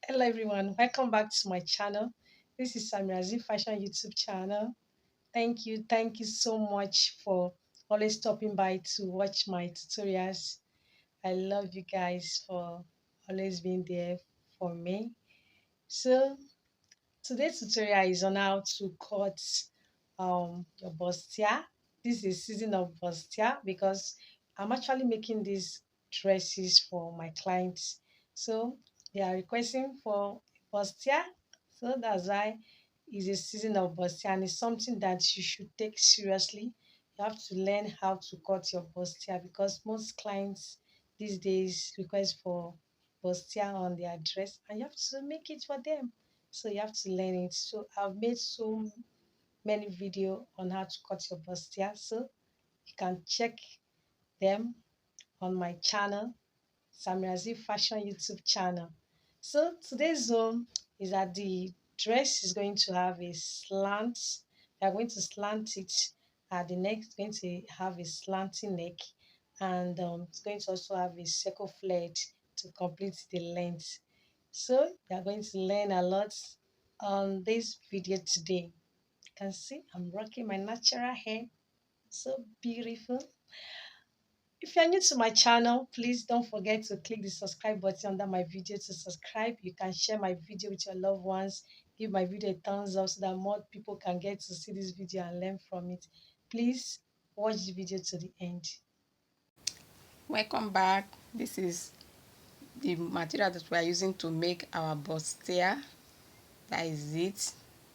Hello everyone, welcome back to my channel. This is Samirazi Fashion YouTube channel. Thank you so much for always stopping by to watch my tutorials. I love you guys for always being there for me. So today's tutorial is on how to cut your bustier. This is season of bustier because I'm actually making these dresses for my clients. So they are requesting for bustier. So that's why it's a season of bustier and it's something that you should take seriously. You have to learn how to cut your bustier because most clients these days request for bustier on their dress and you have to make it for them, so you have to learn it. So I've made so many video on how to cut your bustier, so you can check them on my channel, Samirazi Fashion YouTube channel. So today's zone is that the dress is going to have a slant. We are going to slant it. The neck is going to have a slanting neck, and it's going to also have a circle flared to complete the length. So you are going to learn a lot on this video today. You can see I'm rocking my natural hair, so beautiful. If you're new to my channel, please don't forget to click the subscribe button under my video to subscribe. You can share my video with your loved ones. Give my video a thumbs up so that more people can get to see this video and learn from it. Please watch the video to the end. Welcome back. This is the material that we are using to make our bustier. That is it.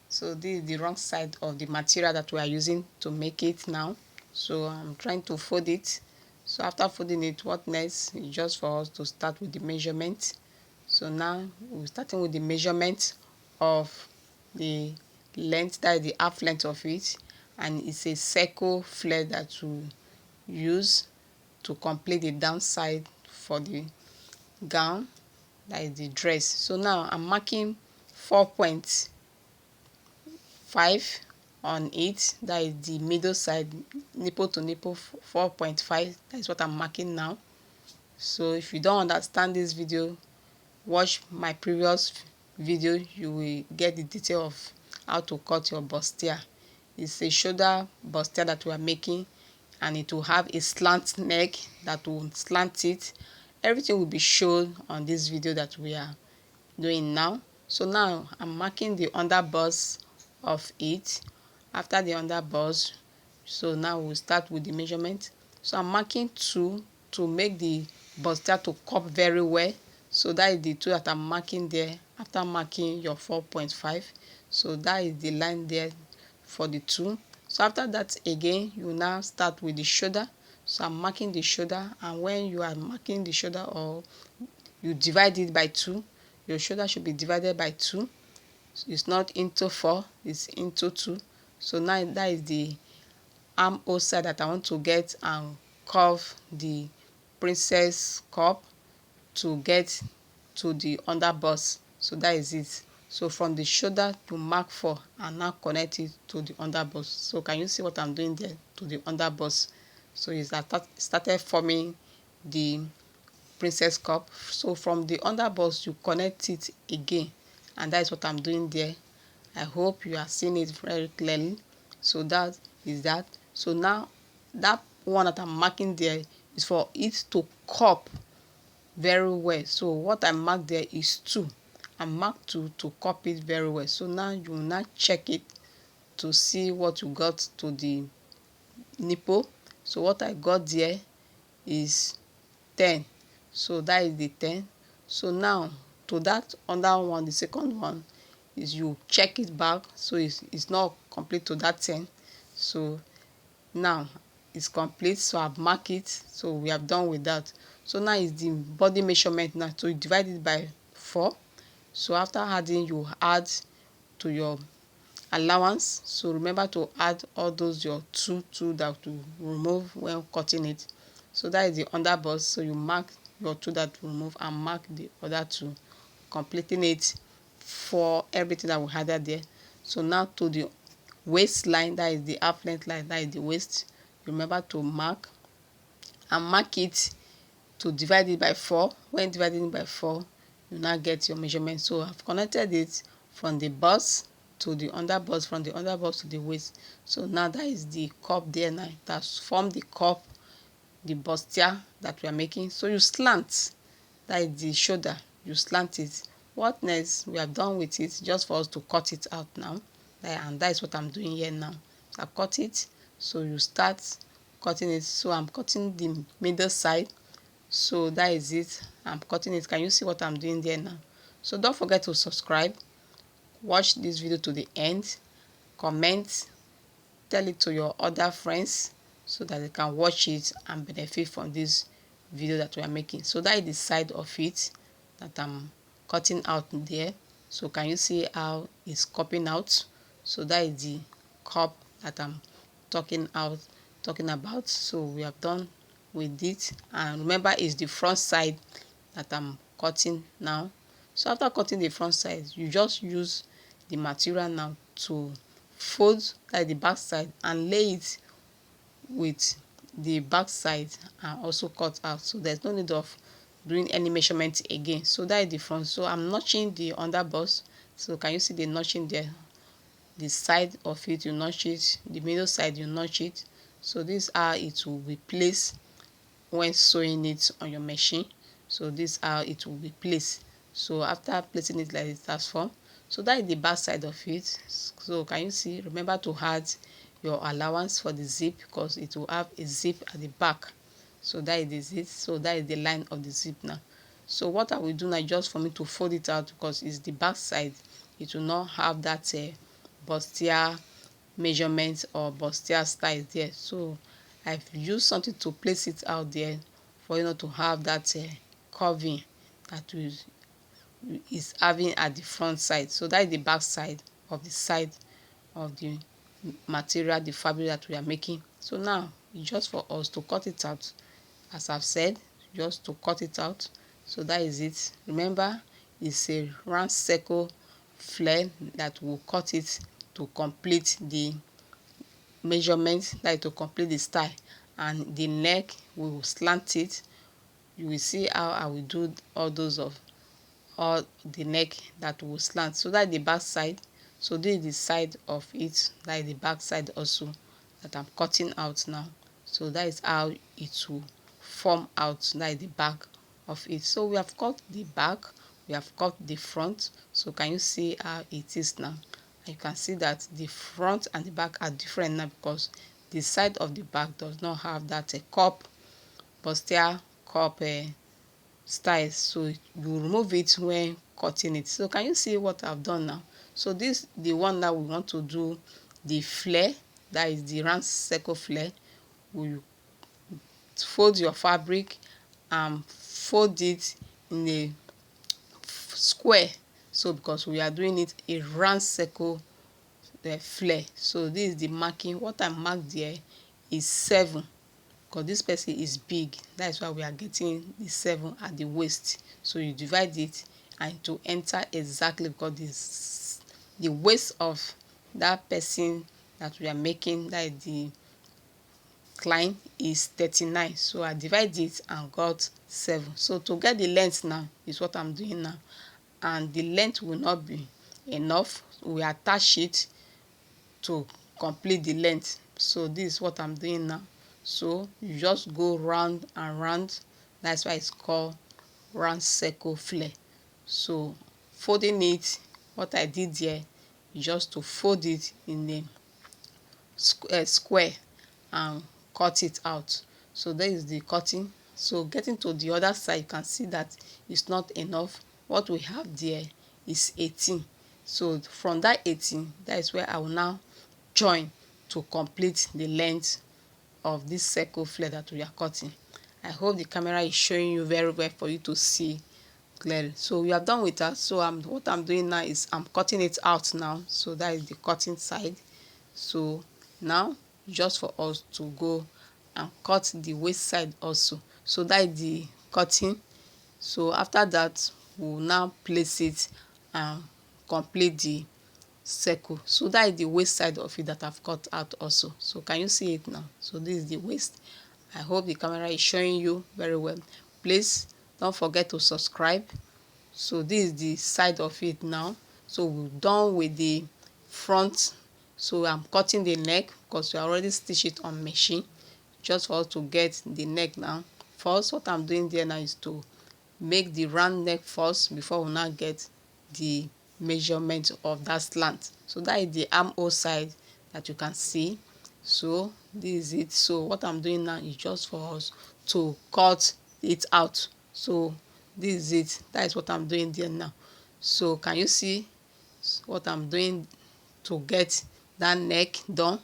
So this is the wrong side of the material that we are using to make it now. So I'm trying to fold it. So after folding it, what next is just for us to start with the measurement. So now we're starting with the measurement of the length, that is the half length of it, and it's a circle flare that we use to complete the downside for the gown, that is the dress. So now I'm marking 4.5 on it, that is the middle side, nipple to nipple, 4.5. That is what I'm marking now. So if you don't understand this video, watch my previous video. You will get the detail of how to cut your bustier. It's a shoulder bustier that we are making, and it will have a slant neck that will slant it. Everything will be shown on this video that we are doing now. So now I'm marking the underbust of it. After the underbust, so now we'll start with the measurement. So I'm marking 2 to make the bustier to cup very well. So that is the 2 that I'm marking there after marking your 4.5. So that is the line there for the 2. So after that again, you now start with the shoulder. So I'm marking the shoulder, and when you are marking the shoulder, or you divide it by 2, your shoulder should be divided by 2. It's not into 4, it's into 2. So now that is the armhole side that I want to get and curve the princess cup to get to the underbust. So that is it. So from the shoulder to mark 4 and now connect it to the underbust. So can you see what I'm doing there to the underbust? So it's started forming the princess cup. So from the underbust you connect it again, and that is what I'm doing there. I hope you are seeing it very clearly. So that is that. So now that one that I'm marking there is for it to cup very well. So what I marked there is 2. I marked 2 to cup it very well. So now you will now check it to see what you got to the nipple. So what I got there is 10. So that is the 10. So now to that other one, the second one, is you check it back, so it's not complete to that 10. So now it's complete, so I've marked it. So we have done with that. So now is the body measurement now. So you divide it by 4. So after adding, you add to your allowance. So remember to add all those your two that you remove when cutting it. So that is the underbust. So you mark your 2 that you remove and mark the other 2, completing it for everything that we had there. So now to the waistline, that is the half length line, that is the waist. Remember to mark and mark it to divide it by 4. When dividing it by 4, you now get your measurement. So I've connected it from the bust to the under bust, from the under bust to the waist. So now that is the cup there. Now it has formed the cup, the bustier that we are making. So you slant, that is the shoulder, you slant it. What next? We are done with it, just for us to cut it out now. And that is what I'm doing here now. So I cut it. So you start cutting it. So I'm cutting the middle side. So that is it, I'm cutting it. Can you see what I'm doing there now? So don't forget to subscribe, watch this video to the end, comment, tell it to your other friends so that they can watch it and benefit from this video that we are making. So that is the side of it that I'm cutting out there. So can you see how it's cupping out? So that is the cup that I'm talking about. So we have done with it, and remember it's the front side that I'm cutting now. So after cutting the front side, you just use the material now to fold like the back side and lay it with the back side and also cut out. So there's no need of doing any measurement again. So that is the front. So I'm notching the under bust. So can you see the notching there? The side of it, you notch it, the middle side, you notch it. So this is how it will be placed when sewing it on your machine. So this is how it will be placed. So after placing it like this, that's form. So that is the back side of it. So can you see? Remember to add your allowance for the zip, because it will have a zip at the back. So that is the zip. So that is the line of the zip now. So what I will do now, just for me to fold it out, because it's the back side, it will not have that bustier measurement or bustier style there. So I've used something to place it out there for you not to have that curving that is having at the front side. So that is the back side of the material, the fabric that we are making. So now it's just for us to cut it out, as I've said, just to cut it out. So that is it. Remember, it's a round circle flare that will cut it to complete the measurement, that to complete the style. And the neck, we will slant it. You will see how I will do all those of all the neck that will slant. So that is the back side. So this is the side of it, that is the back side also that I'm cutting out now. So that is how it will form out, that is the back of it. So we have cut the back, we have cut the front. So can you see how it is now? You can see that the front and the back are different now, because the side of the back does not have that cup bustier cup style. So you remove it when cutting it. So can you see what I've done now? So this the one that we want to do the flare, that is the round circle flare. We fold your fabric and fold it in a square. So because we are doing it a round circle flare. So this is the marking. What I marked there is 7, because this person is big. That is why we are getting the 7 at the waist. So you divide it and to enter exactly, because this the waist of that person that we are making, that is the client, is 39. So I divide it and got 7. So to get the length now is what I'm doing now, and the length will not be enough. We attach it to complete the length. So this is what I'm doing now. So you just go round and round. That's why it's called round circle flare. So folding it, what I did there is just to fold it in a square and cut it out. So there is the cutting. So getting to the other side, you can see that it's not enough. What we have there is 18. So from that 18, that is where I will now join to complete the length of this circle flare that we are cutting. I hope the camera is showing you very well for you to see clearly. So we are done with that. So what I'm doing now is I'm cutting it out now. So that is the cutting side. So now just for us to go and cut the waist side also. So that is the cutting. So after that, we'll now place it and complete the circle. So that is the waist side of it that I've cut out also. So can you see it now? So this is the waist. I hope the camera is showing you very well. Please don't forget to subscribe So this is the side of it now. So we're done with the front. So I'm cutting the neck because we already stitched it on machine, just for us to get the neck now. First, what I'm doing there now is to make the round neck first before we now get the measurement of that slant. So that is the armhole side that you can see. So this is it. So what I'm doing now is just for us to cut it out. So this is it. That is what I'm doing there now. So can you see what I'm doing to get that neck done?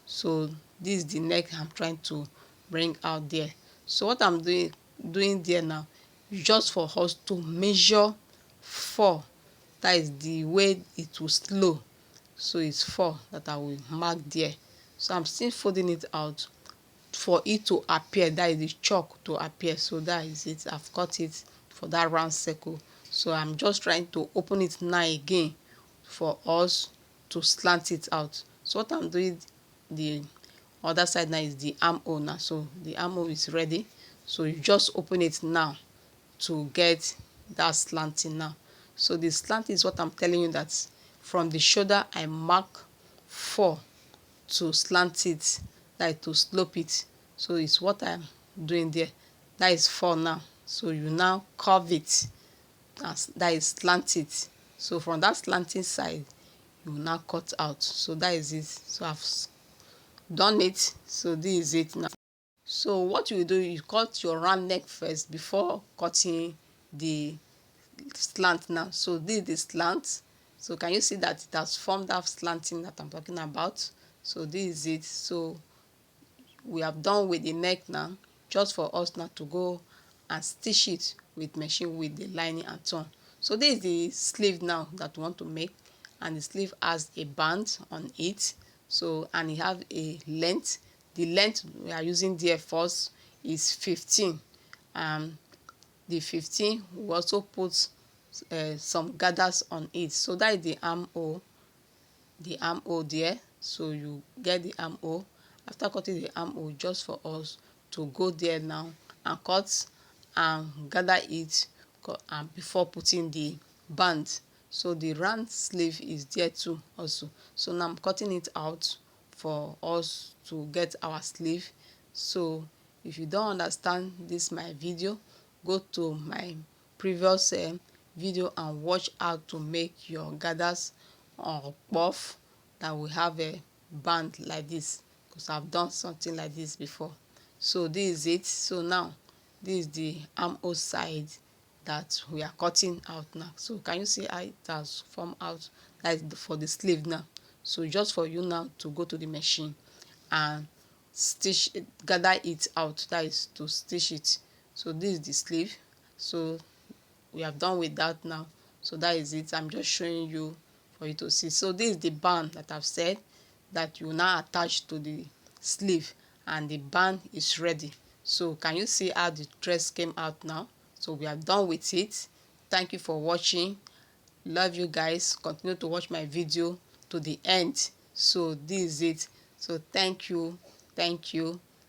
So this is the neck I'm trying to bring out there. So what I'm doing there now is just for us to measure 4. That is the way it will slow. So it's 4 that I will mark there. So I'm still folding it out for it to appear. That is the chalk to appear. So that is it. I've cut it for that round circle. So I'm just trying to open it now again for us to slant it out. So what I'm doing, the other side now is the armhole now. So the armhole is ready. So you just open it now to get that slanting now. So the slant is what I'm telling you, that from the shoulder I mark 4 to slant it, like to slope it. So it's what I'm doing there. That is 4 now. So you now curve it, as that is slant it. So from that slanting side you will now cut out. So that is it. So I've done it. So this is it now. So what you do, you cut your round neck first before cutting the slant now. So this is the slant. So can you see that it has formed that slanting that I'm talking about? So this is it. So we have done with the neck now, just for us now to go and stitch it with machine with the lining and turn. So this is the sleeve now that we want to make, and the sleeve has a band on it. So and it have a length. The length we are using there first is 15. The 15 we also put some gathers on it. So that is the armhole there. So you get the armhole. After cutting the armhole, just for us to go there now and cut and gather it and before putting the band. So the round sleeve is there too also. So now I'm cutting it out for us to get our sleeve. So if you don't understand this my video, go to my previous video and watch how to make your gathers or puff that will have a band like this, because I've done something like this before. So this is it. So now this is the armhole side that we are cutting out now. So can you see how it has formed out? That is for the sleeve now. So just for you now to go to the machine and stitch it, gather it out, that is to stitch it. So this is the sleeve. So we have done with that now. So that is it. I'm just showing you for you to see. So this is the band that I've said that you now attach to the sleeve, and the band is ready. So can you see how the dress came out now? So we are done with it. Thank you for watching. Love you guys. Continue to watch my video to the end. So this is it. So thank you,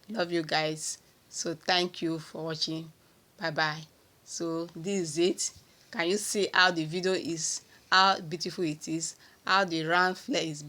love you guys. So thank you for watching. Bye bye. So this is it. Can you see how the video is, how beautiful it is, how the round flare is?